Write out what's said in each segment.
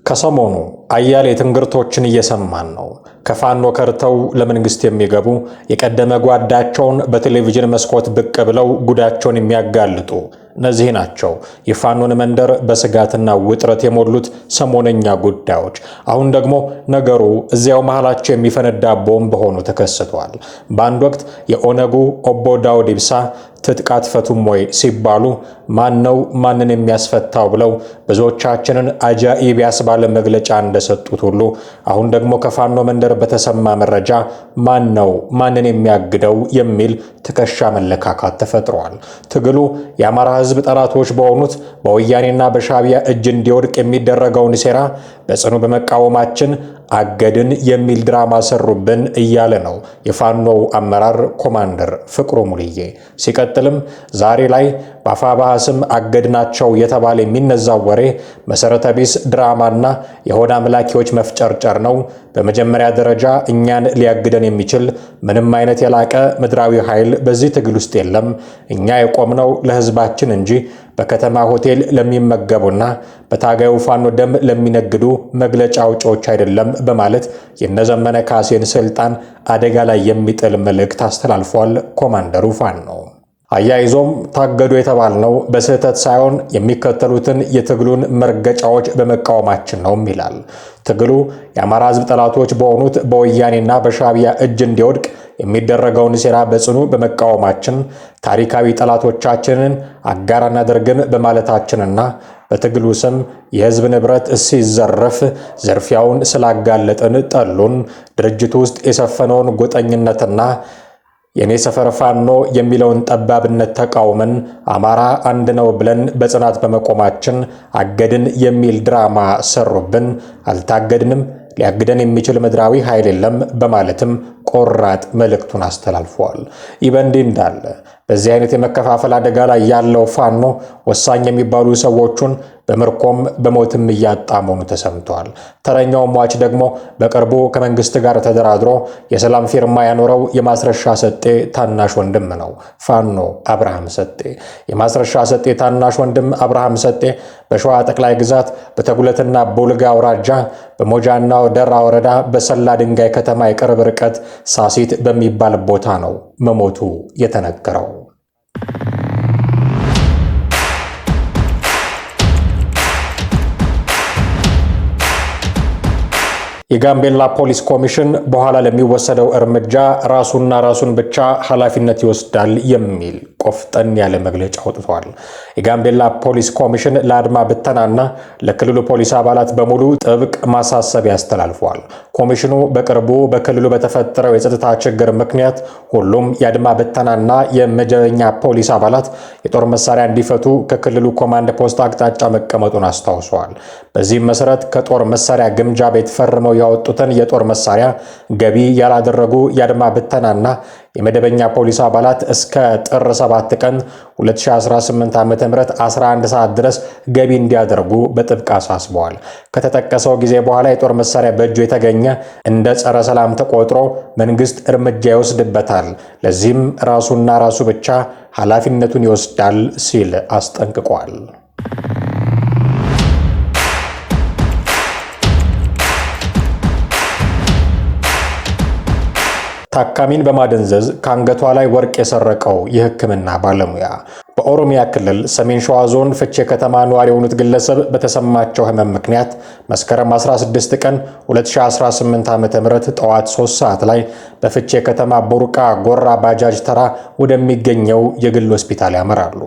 ከሰሞኑ አያሌ ትንግርቶችን እየሰማን ነው። ከፋኖ ከርተው ለመንግስት የሚገቡ የቀደመ ጓዳቸውን በቴሌቪዥን መስኮት ብቅ ብለው ጉዳቸውን የሚያጋልጡ እነዚህ ናቸው የፋኖን መንደር በስጋትና ውጥረት የሞሉት ሰሞነኛ ጉዳዮች። አሁን ደግሞ ነገሩ እዚያው መሃላቸው የሚፈነዳ ቦምብ ሆኖ ተከስቷል። በአንድ ወቅት የኦነጉ ኦቦ ዳውድ ኢብሳ ትጥቅ አትፈቱም ወይ ሲባሉ ማን ነው ማንን የሚያስፈታው ብለው ብዙዎቻችንን አጃኢብ ያስባለ መግለጫ እንደሰጡት ሁሉ አሁን ደግሞ ከፋኖ መንደር በተሰማ መረጃ ማን ነው ማንን የሚያግደው የሚል ትከሻ መለካካት ተፈጥሯል። ትግሉ የአማራ ሕዝብ ጠላቶች በሆኑት በወያኔና በሻዕቢያ እጅ እንዲወድቅ የሚደረገውን ሴራ በጽኑ በመቃወማችን አገድን የሚል ድራማ ሰሩብን እያለ ነው የፋኖው አመራር ኮማንደር ፍቅሩ ሙልዬ። ሲቀጥልም ዛሬ ላይ በአፋብኃ ስም አገድናቸው የተባለ የሚነዛው ወሬ መሰረተ ቢስ ድራማና የሆድ አምላኪዎች መፍጨርጨር ነው። በመጀመሪያ ደረጃ እኛን ሊያግደን የሚችል ምንም አይነት የላቀ ምድራዊ ኃይል በዚህ ትግል ውስጥ የለም። እኛ የቆምነው ለህዝባችን እንጂ በከተማ ሆቴል ለሚመገቡና በታጋዩ ፋኖ ደም ለሚነግዱ መግለጫ አውጪዎች አይደለም በማለት የነዘመነ ካሴን ስልጣን አደጋ ላይ የሚጥል መልእክት አስተላልፏል ኮማንደሩ ፋኖ። አያይዞም ታገዱ የተባልነው በስህተት ሳይሆን የሚከተሉትን የትግሉን መርገጫዎች በመቃወማችን ነው ይላል። ትግሉ የአማራ ሕዝብ ጠላቶች በሆኑት በወያኔና በሻዕቢያ እጅ እንዲወድቅ የሚደረገውን ሴራ በጽኑ በመቃወማችን ታሪካዊ ጠላቶቻችንን አጋር አናደርግም በማለታችንና በትግሉ ስም የህዝብ ንብረት ሲዘረፍ ዘርፊያውን ስላጋለጥን ጠሉን፣ ድርጅቱ ውስጥ የሰፈነውን ጎጠኝነትና የኔ ሰፈር ፋኖ የሚለውን ጠባብነት ተቃውመን አማራ አንድ ነው ብለን በጽናት በመቆማችን አገድን የሚል ድራማ ሰሩብን። አልታገድንም፣ ሊያግደን የሚችል ምድራዊ ኃይል የለም በማለትም ቆራጥ መልእክቱን አስተላልፏል። ይህ በእንዲህ እንዳለ በዚህ አይነት የመከፋፈል አደጋ ላይ ያለው ፋኖ ወሳኝ የሚባሉ ሰዎቹን በምርኮም በሞትም እያጣ መሆኑ ተሰምቷል። ተረኛው ሟች ደግሞ በቅርቡ ከመንግስት ጋር ተደራድሮ የሰላም ፊርማ ያኖረው የማስረሻ ሰጤ ታናሽ ወንድም ነው። ፋኖ አብርሃም ሰጤ። የማስረሻ ሰጤ ታናሽ ወንድም አብርሃም ሰጤ በሸዋ ጠቅላይ ግዛት በተጉለትና ቡልጋ አውራጃ በሞጃና ደራ ወረዳ በሰላ ድንጋይ ከተማ የቅርብ ርቀት ሳሲት በሚባል ቦታ ነው መሞቱ የተነገረው። የጋምቤላ ፖሊስ ኮሚሽን በኋላ ለሚወሰደው እርምጃ ራሱና ራሱን ብቻ ኃላፊነት ይወስዳል የሚል ቆፍጠን ያለ መግለጫ አውጥቷል። የጋምቤላ ፖሊስ ኮሚሽን ለአድማ ብተናና ለክልሉ ፖሊስ አባላት በሙሉ ጥብቅ ማሳሰቢያ አስተላልፏል። ኮሚሽኑ በቅርቡ በክልሉ በተፈጠረው የጸጥታ ችግር ምክንያት ሁሉም የአድማ ብተናና የመደበኛ ፖሊስ አባላት የጦር መሳሪያ እንዲፈቱ ከክልሉ ኮማንድ ፖስት አቅጣጫ መቀመጡን አስታውሷል። በዚህም መሰረት ከጦር መሳሪያ ግምጃ ቤት ፈርመው ያወጡትን የጦር መሳሪያ ገቢ ያላደረጉ የአድማ ብተናና የመደበኛ ፖሊስ አባላት እስከ ጥር 7 ቀን 2018 ዓ.ም 11 ሰዓት ድረስ ገቢ እንዲያደርጉ በጥብቅ አሳስበዋል። ከተጠቀሰው ጊዜ በኋላ የጦር መሳሪያ በእጁ የተገኘ እንደ ጸረ ሰላም ተቆጥሮ መንግስት እርምጃ ይወስድበታል፣ ለዚህም ራሱና ራሱ ብቻ ኃላፊነቱን ይወስዳል ሲል አስጠንቅቋል። ታካሚን በማደንዘዝ ከአንገቷ ላይ ወርቅ የሰረቀው የሕክምና ባለሙያ። በኦሮሚያ ክልል ሰሜን ሸዋ ዞን ፍቼ ከተማ ነዋሪ የሆኑት ግለሰብ በተሰማቸው ህመም ምክንያት መስከረም 16 ቀን 2018 ዓ.ም ጠዋት 3 ሰዓት ላይ በፍቼ ከተማ ቡርቃ ጎራ ባጃጅ ተራ ወደሚገኘው የግል ሆስፒታል ያመራሉ።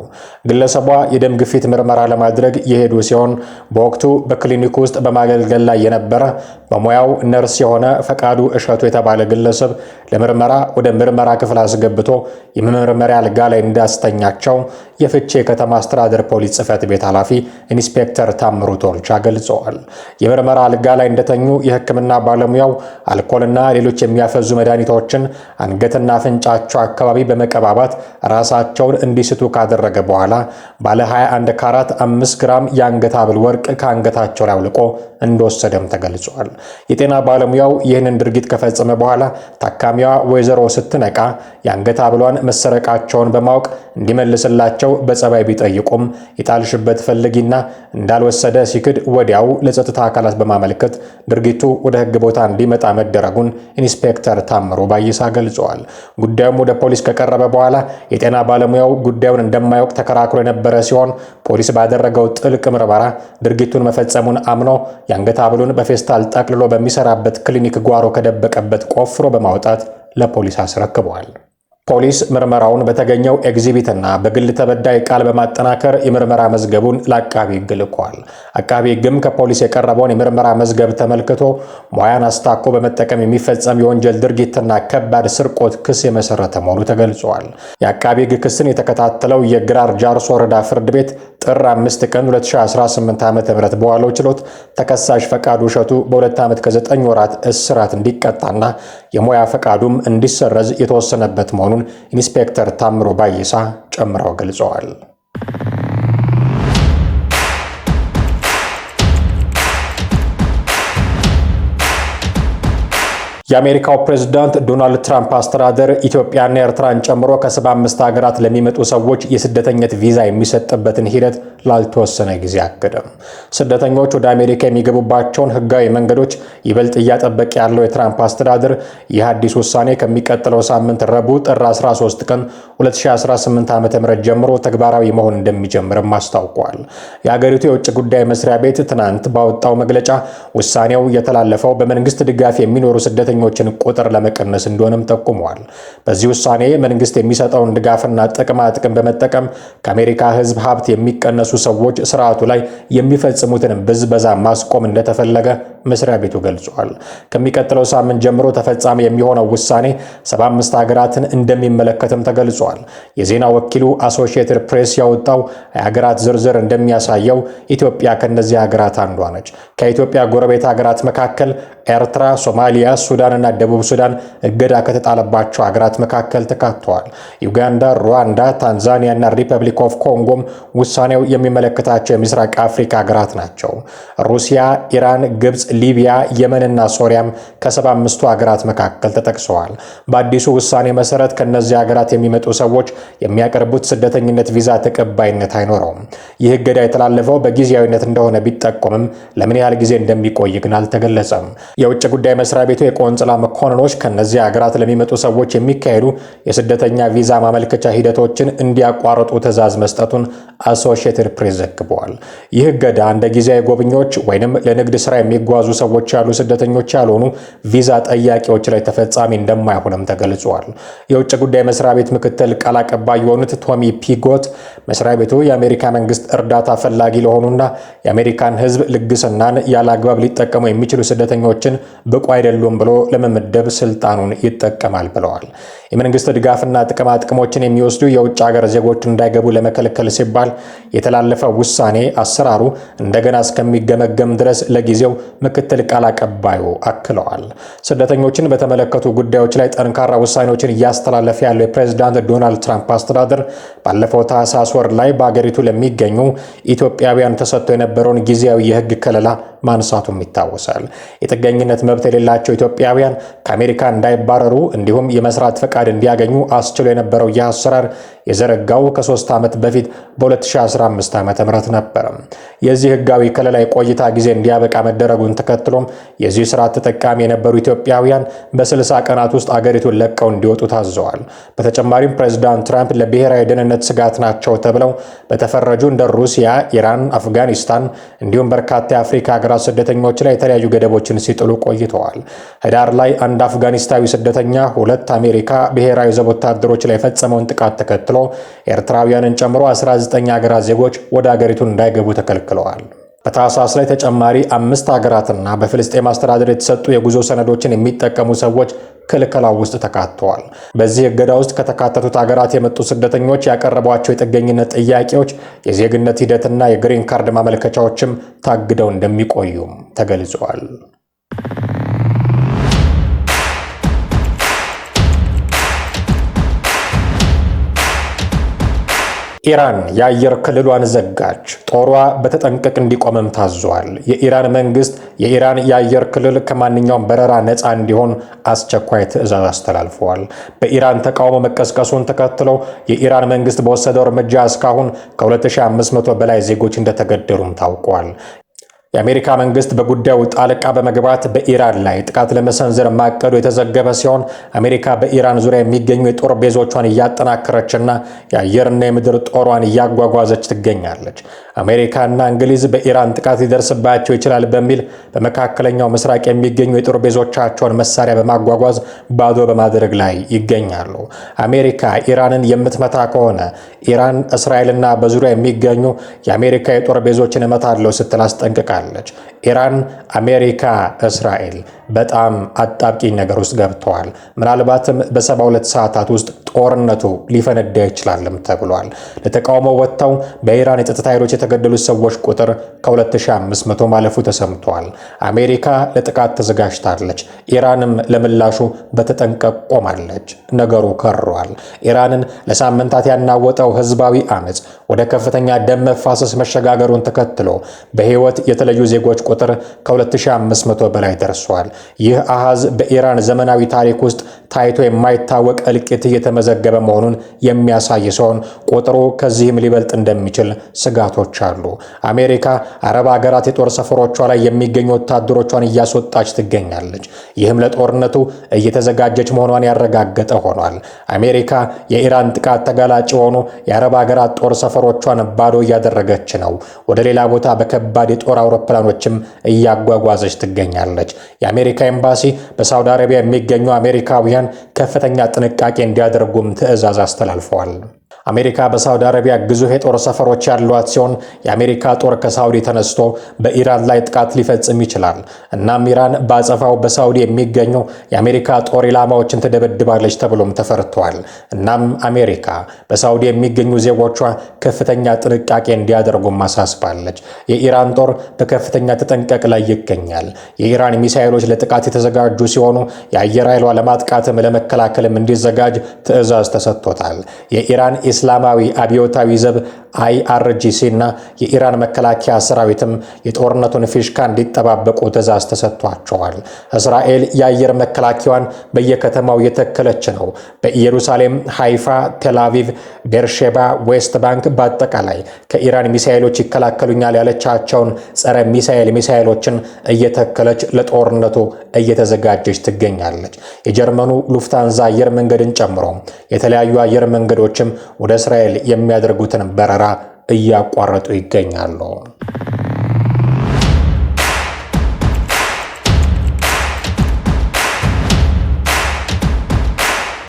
ግለሰቧ የደም ግፊት ምርመራ ለማድረግ የሄዱ ሲሆን በወቅቱ በክሊኒኩ ውስጥ በማገልገል ላይ የነበረ በሙያው ነርስ የሆነ ፈቃዱ እሸቱ የተባለ ግለሰብ ለምርመራ ወደ ምርመራ ክፍል አስገብቶ የመመርመሪያ አልጋ ላይ እንዳስተኛቸው የፍቼ ከተማ አስተዳደር ፖሊስ ጽሕፈት ቤት ኃላፊ ኢንስፔክተር ታምሩ ቶልቻ ገልጸዋል። የምርመራ አልጋ ላይ እንደተኙ የሕክምና ባለሙያው አልኮልና ሌሎች የሚያፈዙ መድኃኒቶችን አንገትና አፍንጫቸው አካባቢ በመቀባባት ራሳቸውን እንዲስቱ ካደረገ በኋላ ባለ 21 ካራት 5 ግራም የአንገት ሐብል ወርቅ ከአንገታቸው ላይ አውልቆ እንደወሰደም ተገልጿል። የጤና ባለሙያው ይህንን ድርጊት ከፈጸመ በኋላ ታካሚዋ ወይዘሮ ስትነቃ የአንገት ሐብሏን መሰረቃቸውን በማወቅ እንዲመልስላቸው በበኩላቸው በጸባይ ቢጠይቁም የጣልሽበት ፈልጊና እንዳልወሰደ ሲክድ ወዲያው ለጸጥታ አካላት በማመልከት ድርጊቱ ወደ ሕግ ቦታ እንዲመጣ መደረጉን ኢንስፔክተር ታምሩ ባይሳ ገልጸዋል። ጉዳዩም ወደ ፖሊስ ከቀረበ በኋላ የጤና ባለሙያው ጉዳዩን እንደማያውቅ ተከራክሮ የነበረ ሲሆን ፖሊስ ባደረገው ጥልቅ ምርመራ ድርጊቱን መፈጸሙን አምኖ የአንገት ሐብሉን በፌስታል ጠቅልሎ በሚሰራበት ክሊኒክ ጓሮ ከደበቀበት ቆፍሮ በማውጣት ለፖሊስ አስረክቧል። ፖሊስ ምርመራውን በተገኘው ኤግዚቢትና በግል ተበዳይ ቃል በማጠናከር የምርመራ መዝገቡን ለአቃቢ ሕግ ልኳል። አቃቢ ሕግም ከፖሊስ የቀረበውን የምርመራ መዝገብ ተመልክቶ ሙያን አስታኮ በመጠቀም የሚፈጸም የወንጀል ድርጊትና ከባድ ስርቆት ክስ የመሰረተ መሆኑ ተገልጿል። የአቃቢ ሕግ ክስን የተከታተለው የግራር ጃርሶ ወረዳ ፍርድ ቤት ጥር 5 ቀን 2018 ዓ.ም በዋለው ችሎት ተከሳሽ ፈቃዱ እሸቱ በ2 ዓመት ከ9 ወራት እስራት እንዲቀጣና የሙያ ፈቃዱም እንዲሰረዝ የተወሰነበት መሆኑን ኢንስፔክተር ታምሩ ባይሳ ጨምረው ገልጸዋል። የአሜሪካው ፕሬዝዳንት ዶናልድ ትራምፕ አስተዳደር ኢትዮጵያና ኤርትራን ጨምሮ ከ75 ሀገራት ለሚመጡ ሰዎች የስደተኝነት ቪዛ የሚሰጥበትን ሂደት ላልተወሰነ ጊዜ አገደም። ስደተኞች ወደ አሜሪካ የሚገቡባቸውን ህጋዊ መንገዶች ይበልጥ እያጠበቀ ያለው የትራምፕ አስተዳደር ይህ አዲስ ውሳኔ ከሚቀጥለው ሳምንት ረቡዕ ጥር 13 ቀን 2018 ዓ.ም ጀምሮ ተግባራዊ መሆን እንደሚጀምርም አስታውቋል። የሀገሪቱ የውጭ ጉዳይ መስሪያ ቤት ትናንት ባወጣው መግለጫ ውሳኔው የተላለፈው በመንግስት ድጋፍ የሚኖሩ ስደተኞችን ቁጥር ለመቀነስ እንደሆነም ጠቁመዋል። በዚህ ውሳኔ መንግስት የሚሰጠውን ድጋፍና ጥቅማ ጥቅም በመጠቀም ከአሜሪካ ህዝብ ሀብት የሚቀነሱ ሰዎች ስርዓቱ ላይ የሚፈጽሙትን ብዝበዛ ማስቆም እንደተፈለገ መስሪያ ቤቱ ገልጿል። ከሚቀጥለው ሳምንት ጀምሮ ተፈጻሚ የሚሆነው ውሳኔ 75 ሀገራትን እንደሚመለከትም ተገልጿል። የዜና ወኪሉ አሶሺየትድ ፕሬስ ያወጣው የሀገራት ዝርዝር እንደሚያሳየው ኢትዮጵያ ከነዚህ ሀገራት አንዷ ነች። ከኢትዮጵያ ጎረቤት ሀገራት መካከል ኤርትራ፣ ሶማሊያ፣ ሱዳንና ደቡብ ሱዳን እገዳ ከተጣለባቸው ሀገራት መካከል ተካተዋል። ዩጋንዳ፣ ሩዋንዳ፣ ታንዛኒያ እና ሪፐብሊክ ኦፍ ኮንጎም ውሳኔው የሚመለከታቸው የምስራቅ አፍሪካ ሀገራት ናቸው። ሩሲያ፣ ኢራን፣ ግብጽ፣ ሊቢያ፣ የመንና ሶሪያም ከ75ቱ ሀገራት መካከል ተጠቅሰዋል። በአዲሱ ውሳኔ መሰረት ከነዚህ ሀገራት የሚመጡ ሰዎች የሚያቀርቡት ስደተኝነት ቪዛ ተቀባይነት አይኖረውም። ይህ እገዳ የተላለፈው በጊዜያዊነት እንደሆነ ቢጠቆምም ለምን ያህል ጊዜ እንደሚቆይ ግን አልተገለጸም። የውጭ ጉዳይ መስሪያ ቤቱ የቆንጽላ መኮንኖች ከነዚህ ሀገራት ለሚመጡ ሰዎች የሚካሄዱ የስደተኛ ቪዛ ማመልከቻ ሂደቶችን እንዲያቋርጡ ትዕዛዝ መስጠቱን አሶሺየትድ ፕሬስ ዘግቧል። ይህ እገዳ እንደ ጊዜያዊ ጎብኚዎች ወይንም ለንግድ ስራ የሚጓዙ ሰዎች ያሉ ስደተኞች ያልሆኑ ቪዛ ጠያቂዎች ላይ ተፈጻሚ እንደማይሆንም ተገልጿል። የውጭ ጉዳይ መስሪያ ቤት ምክትል ቃል አቀባይ የሆኑት ቶሚ ፒጎት መስሪያ ቤቱ የአሜሪካ መንግስት እርዳታ ፈላጊ ለሆኑና የአሜሪካን ሕዝብ ልግስናን ያለ አግባብ ሊጠቀሙ የሚችሉ ስደተኞችን ብቁ አይደሉም ብሎ ለመመደብ ስልጣኑን ይጠቀማል ብለዋል። የመንግስት ድጋፍና ጥቅማ ጥቅሞችን የሚወስዱ የውጭ ሀገር ዜጎች እንዳይገቡ ለመከልከል ሲባል የተላለፈው ውሳኔ አሰራሩ እንደገና እስከሚገመገም ድረስ ለጊዜው ምክትል ቃል አቀባዩ አክለዋል። ስደተኞችን በተመለከቱ ጉዳዮች ላይ ጠንካራ ውሳኔዎችን እያስተላለፈ ያለው የፕሬዝዳንት ዶናልድ ትራምፕ አስተዳደር ባለፈው ታህሳስ ወር ላይ በአገሪቱ ለሚገኙ ኢትዮጵያውያን ተሰጥቶ የነበረውን ጊዜያዊ የህግ ከለላ ማንሳቱም ይታወሳል። የጥገኝነት መብት የሌላቸው ኢትዮጵያውያን ከአሜሪካ እንዳይባረሩ እንዲሁም የመስራት ፈቃድ እንዲያገኙ አስችሎ የነበረው ይህ አሰራር የዘረጋው ከ3 ዓመት በፊት በ2015 ዓ.ም ነበር። የዚህ ህጋዊ ከለላ የቆይታ ጊዜ እንዲያበቃ መደረጉን ተከትሎም የዚህ ስርዓት ተጠቃሚ የነበሩ ኢትዮጵያውያን በ60 ቀናት ውስጥ አገሪቱን ለቀው እንዲወጡ ታዘዋል። በተጨማሪም ፕሬዝዳንት ትራምፕ ለብሔራዊ ደህንነት ስጋት ናቸው ተብለው በተፈረጁ እንደ ሩሲያ፣ ኢራን፣ አፍጋኒስታን እንዲሁም በርካታ የአፍሪካ ሀገራት ስደተኞች ላይ የተለያዩ ገደቦችን ሲጥሉ ቆይተዋል። ህዳር ላይ አንድ አፍጋኒስታዊ ስደተኛ 2 አሜሪካ ብሔራዊ ዘብ ወታደሮች ላይ የፈጸመውን ጥቃት ተከትሎ ኤርትራውያንን ጨምሮ 19 ሀገራት ዜጎች ወደ አገሪቱ እንዳይገቡ ተከልክለዋል። በታህሳስ ላይ ተጨማሪ 5 ሀገራትና በፍልስጤም አስተዳደር የተሰጡ የጉዞ ሰነዶችን የሚጠቀሙ ሰዎች ክልከላው ውስጥ ተካተዋል። በዚህ እገዳ ውስጥ ከተካተቱት ሀገራት የመጡ ስደተኞች ያቀረቧቸው የጥገኝነት ጥያቄዎች፣ የዜግነት ሂደትና የግሪን ካርድ ማመልከቻዎችም ታግደው እንደሚቆዩም ተገልጿል። ኢራን የአየር ክልሏን ዘጋች። ጦሯ በተጠንቀቅ እንዲቆምም ታዟል። የኢራን መንግስት የኢራን የአየር ክልል ከማንኛውም በረራ ነፃ እንዲሆን አስቸኳይ ትዕዛዝ አስተላልፈዋል። በኢራን ተቃውሞ መቀስቀሱን ተከትሎ የኢራን መንግስት በወሰደው እርምጃ እስካሁን ከ2500 በላይ ዜጎች እንደተገደሉም ታውቋል። የአሜሪካ መንግስት በጉዳዩ ጣልቃ በመግባት በኢራን ላይ ጥቃት ለመሰንዘር ማቀዱ የተዘገበ ሲሆን አሜሪካ በኢራን ዙሪያ የሚገኙ የጦር ቤዞቿን እያጠናከረችና የአየርና የምድር ጦሯን እያጓጓዘች ትገኛለች። አሜሪካና እንግሊዝ በኢራን ጥቃት ሊደርስባቸው ይችላል በሚል በመካከለኛው ምስራቅ የሚገኙ የጦር ቤዞቻቸውን መሳሪያ በማጓጓዝ ባዶ በማድረግ ላይ ይገኛሉ። አሜሪካ ኢራንን የምትመታ ከሆነ ኢራን እስራኤልና በዙሪያ የሚገኙ የአሜሪካ የጦር ቤዞችን እመታለሁ ስትል አስጠንቅቃለች። ኢራን፣ አሜሪካ፣ እስራኤል በጣም አጣብቂኝ ነገር ውስጥ ገብተዋል። ምናልባትም በ72 ሰዓታት ውስጥ ጦርነቱ ሊፈነዳ ይችላልም ተብሏል። ለተቃውሞ ወጥተው በኢራን የጸጥታ ኃይሎች የተገደሉት ሰዎች ቁጥር ከ2500 ማለፉ ተሰምቷል። አሜሪካ ለጥቃት ተዘጋጅታለች። ኢራንም ለምላሹ በተጠንቀቅ ቆማለች። ነገሩ ከሯል። ኢራንን ለሳምንታት ያናወጠው ህዝባዊ አመፅ ወደ ከፍተኛ ደም መፋሰስ መሸጋገሩን ተከትሎ በህይወት የተለዩ ዜጎች ቁጥር ከ2500 በላይ ደርሷል። ይህ አሃዝ በኢራን ዘመናዊ ታሪክ ውስጥ ታይቶ የማይታወቅ እልቂት እየተመዘገበ መሆኑን የሚያሳይ ሲሆን ቁጥሩ ከዚህም ሊበልጥ እንደሚችል ስጋቶች አሉ። አሜሪካ አረብ ሀገራት የጦር ሰፈሮቿ ላይ የሚገኙ ወታደሮቿን እያስወጣች ትገኛለች። ይህም ለጦርነቱ እየተዘጋጀች መሆኗን ያረጋገጠ ሆኗል። አሜሪካ የኢራን ጥቃት ተጋላጭ የሆኑ የአረብ ሀገራት ጦር ሰፈሮቿን ባዶ እያደረገች ነው። ወደ ሌላ ቦታ በከባድ የጦር አውሮፕላኖችም እያጓጓዘች ትገኛለች። የአሜሪካ ኤምባሲ በሳውዲ አረቢያ የሚገኙ አሜሪካውያን ከፍተኛ ጥንቃቄ እንዲያደርጉም ትዕዛዝ አስተላልፈዋል። አሜሪካ በሳውዲ አረቢያ ግዙፍ የጦር ሰፈሮች ያሏት ሲሆን የአሜሪካ ጦር ከሳውዲ ተነስቶ በኢራን ላይ ጥቃት ሊፈጽም ይችላል። እናም ኢራን ባጸፋው በሳውዲ የሚገኙ የአሜሪካ ጦር ኢላማዎችን ትደበድባለች ተብሎም ተፈርቷል። እናም አሜሪካ በሳውዲ የሚገኙ ዜጎቿ ከፍተኛ ጥንቃቄ እንዲያደርጉም አሳስባለች። የኢራን ጦር በከፍተኛ ተጠንቀቅ ላይ ይገኛል። የኢራን ሚሳኤሎች ለጥቃት የተዘጋጁ ሲሆኑ የአየር ኃይሏ ለማጥቃትም ለመከላከልም እንዲዘጋጅ ትዕዛዝ ተሰጥቶታል። የኢራን ኢስላማዊ አብዮታዊ ዘብ IRGC እና የኢራን መከላከያ ሰራዊትም የጦርነቱን ፊሽካ እንዲጠባበቁ ትዕዛዝ ተሰጥቷቸዋል። እስራኤል የአየር መከላከያዋን በየከተማው የተከለች ነው። በኢየሩሳሌም፣ ሃይፋ፣ ቴልአቪቭ፣ ቤርሼባ፣ ዌስት ባንክ በአጠቃላይ ከኢራን ሚሳኤሎች ይከላከሉኛል ያለቻቸውን ጸረ ሚሳኤሎችን እየተከለች ለጦርነቱ እየተዘጋጀች ትገኛለች። የጀርመኑ ሉፍታንዛ አየር መንገድን ጨምሮ የተለያዩ አየር መንገዶችም ወደ እስራኤል የሚያደርጉትን በረራ እያቋረጡ ይገኛሉ።